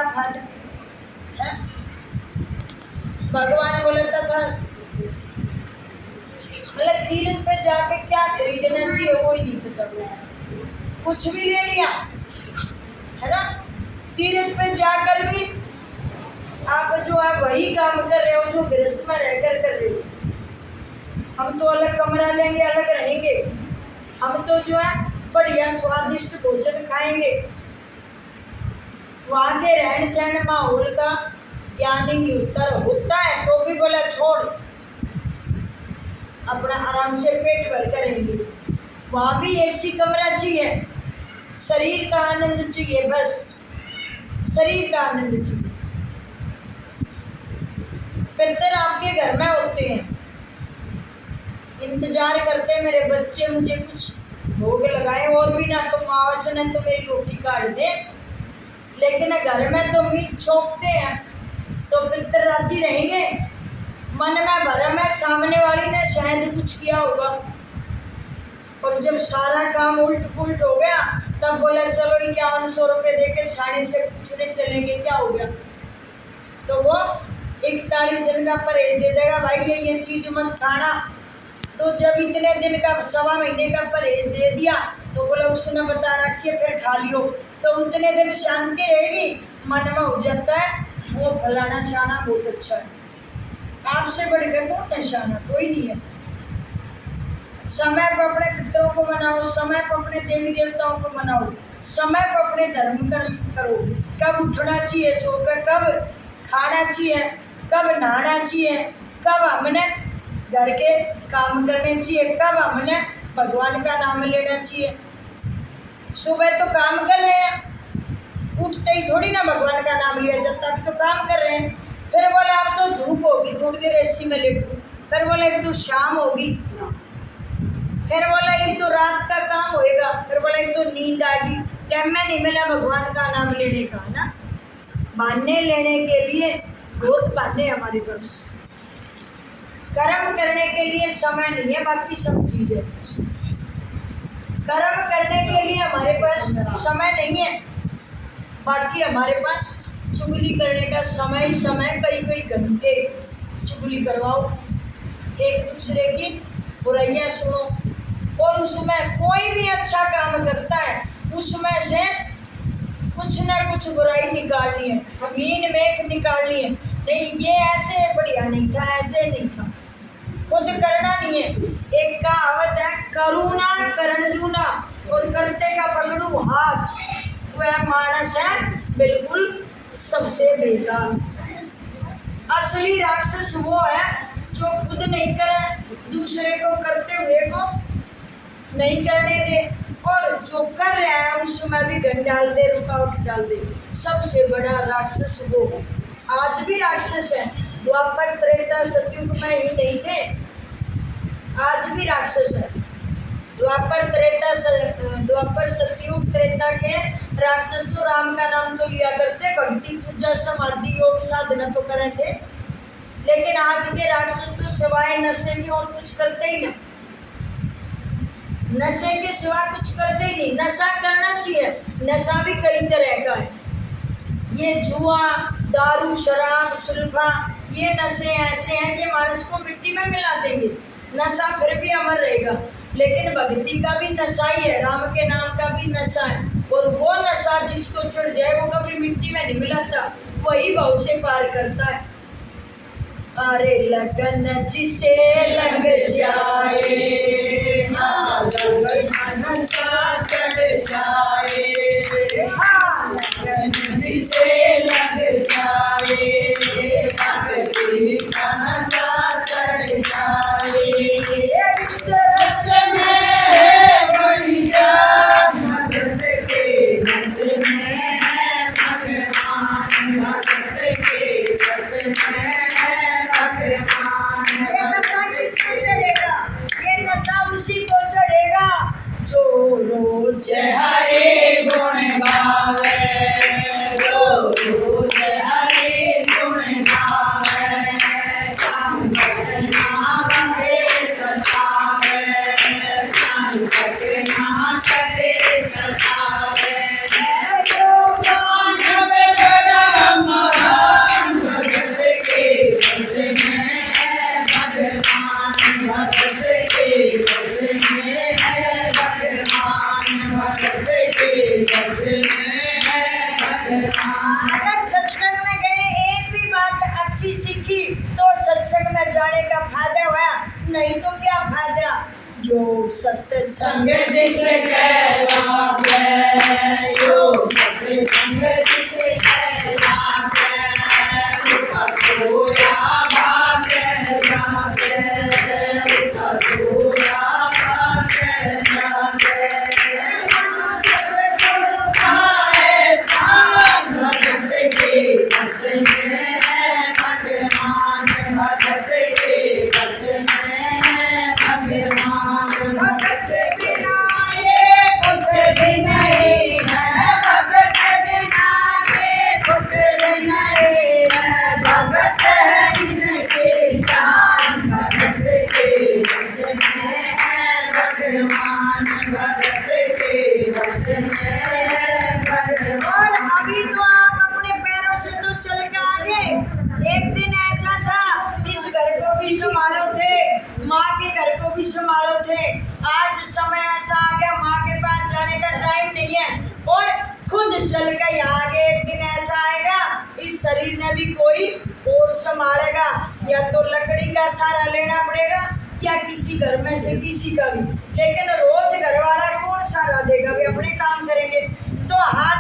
क्या फायदा है? भगवान बोलता था मतलब तीर्थ पे जाके क्या खरीदना चाहिए वो ही नहीं पता, कुछ भी ले लिया है ना। तीर्थ पे जाकर भी आप जो है वही काम कर रहे हो जो गृहस्थ में रहकर कर रहे हो। हम तो अलग कमरा लेंगे, अलग रहेंगे, हम तो जो है बढ़िया स्वादिष्ट भोजन खाएंगे, वहाँ के रहन सहन माहौल का ज्ञान ही नहीं होता है तो भी बोला छोड़, अपना आराम से पेट भर कर रहेंगे। वहाँ भी एसी कमरा चाहिए, शरीर का आनंद चाहिए, बस शरीर का आनंद चाहिए। पितर आपके घर में होते हैं, इंतजार करते हैं मेरे बच्चे मुझे कुछ भोग लगाए और भी ना तो मावस ने तो मेरी रोटी काट दे, लेकिन घर में तो मीट छोंकते हैं तो पितर राजी रहेंगे। मन में भरम है सामने वाली ने शायद कुछ किया होगा, और जब सारा काम उल्ट पुल्ट हो गया तब बोला चलो 5100 रुपये दे के साड़ी से पूछने चलेंगे क्या हो गया, तो वो 41 दिन का परहेज दे देगा, भाई ये चीज़ मत खाना। तो जब इतने दिन का 1.25 महीने का परहेज दे दिया तो बोला उसने बता रखी है फिर खा लियो, तो उतने दिन शांति रहेगी। मन में हो जाता है वो फलाना शाना बहुत अच्छा है, आपसे बढ़कर कौन है शाना? कोई नहीं है। समय पर अपने पितरों को मनाओ, समय पर अपने देवी देवताओं को मनाओ, समय पर अपने धर्म कर्म करो। कब उठना चाहिए सोकर, कब खाना चाहिए, कब नहाना चाहिए, कब हमने घर के काम करने चाहिए, कब हमने भगवान का नाम लेना चाहिए। सुबह तो काम कर रहे हैं, उठते ही थोड़ी ना भगवान का नाम लिया जाता, अभी तो काम कर रहे हैं। फिर बोले अब तो धूप होगी थोड़ी देर एसी में लेटूं, फिर बोले एक तो शाम होगी, फिर बोला एक तो रात का काम होएगा, फिर बोला एक तो नींद आएगी, टाइम में नहीं मिला भगवान का नाम लेने का, है ना। बहाने लेने के लिए बहुत बहाने हमारे पास, कर्म करने के लिए समय नहीं है, बाकी सब चीज़ें। कर्म करने के लिए हमारे पास समय नहीं है, बाकी हमारे पास चुगली करने का समय ही समय, कई घंटे चुगली करवाओ, एक दूसरे की बुराइयां सुनो, और उसमें कोई भी अच्छा काम करता है उसमें से कुछ ना कुछ बुराई निकालनी है, मीन मेख निकालनी है। नहीं ये ऐसे बढ़िया नहीं था, ऐसे नहीं था, खुद करना नहीं है। एक कहावत है करुणा करण दूना और करते का पकड़ू हाथ, वह मानस है बिल्कुल सबसे बेकार। असली राक्षस वो है जो खुद नहीं करे, दूसरे को करते हुए को नहीं करने दे, और जो कर रहा है उसमें भी गन डाल दे, रुकावट डाल दे। सबसे बड़ा राक्षस वो है। आज भी राक्षस है, द्वापर त्रेता सतयुग में ही नहीं थे, आज भी राक्षस है। द्वापर सतयुग त्रेता के राक्षस तो राम का नाम तो लिया करते, भक्ति पूजा समाधि योग साधना तो करे थे, लेकिन आज के राक्षस तो सिवाय नशे के और कुछ करते ही नहीं, नशे के सिवा कुछ करते ही नहीं। नशा करना चाहिए, नशा भी कई तरह का है, ये जुआ दारू शराब सुल्फा ये नशे ऐसे हैं ये मानस को मिट्टी में मिला देंगे, नशा फिर भी अमर रहेगा। लेकिन भक्ति का भी नशा ही है, राम के नाम का भी नशा है, और वो नशा जिसको चढ़ जाए वो कभी मिट्टी में नहीं मिलाता, वही भाव से पार करता है। अरे लगन जिसे लग जाए, हाँ लगन नशा चढ़ जाए, हाँ लगन जिसे लग जाए, भक्ति का नशा चढ़ जाए। इस रस में बढ़िया भगत के रस में, भगवान भगत के रस में भगवान। ये नशा किसको चढ़ेगा? ये नशा उसी को चढ़ेगा जो रोज हरे गुण गावे, जो रोज हरे गुण अगर सत्संग में गए एक भी बात अच्छी सीखी तो सत्संग में जाने का फायदा हुआ, नहीं तो क्या फायदा। जो सत्संग जिसे कहलावे, जो सत्संग जिसे कहलावे, उसका सोया भाग्य जागे, उसका सोया भाग्य जागे। सतगुरु का एहसान भगत के बस में है, भगवान भगत के बस में है, भगवान भगत बिना ये कुछ भी नहीं है, भगत बिना ये कुछ भी नहीं है, भगत है इसकी शान, भगत के बस में है, भगवान भगत के बस में है, भगवान। और अभी तो आप अपने पैरों से तो चल के आगे, एक दिन ऐसा था इस घर को भी संभालो थे, माँ के घर को भी संभालो थे, आज समय ऐसा आ गया माँ के पास जाने का टाइम नहीं है और खुद चल के आगे एक दिन ऐसा आएगा इस शरीर ने भी कोई और संभालेगा, या तो लकड़ी का सहारा लेना पड़ेगा या किसी घर में से किसी का भी, लेकिन रोज घर वाला कौन सहारा देगा, वे अपने काम करेंगे। तो हाथ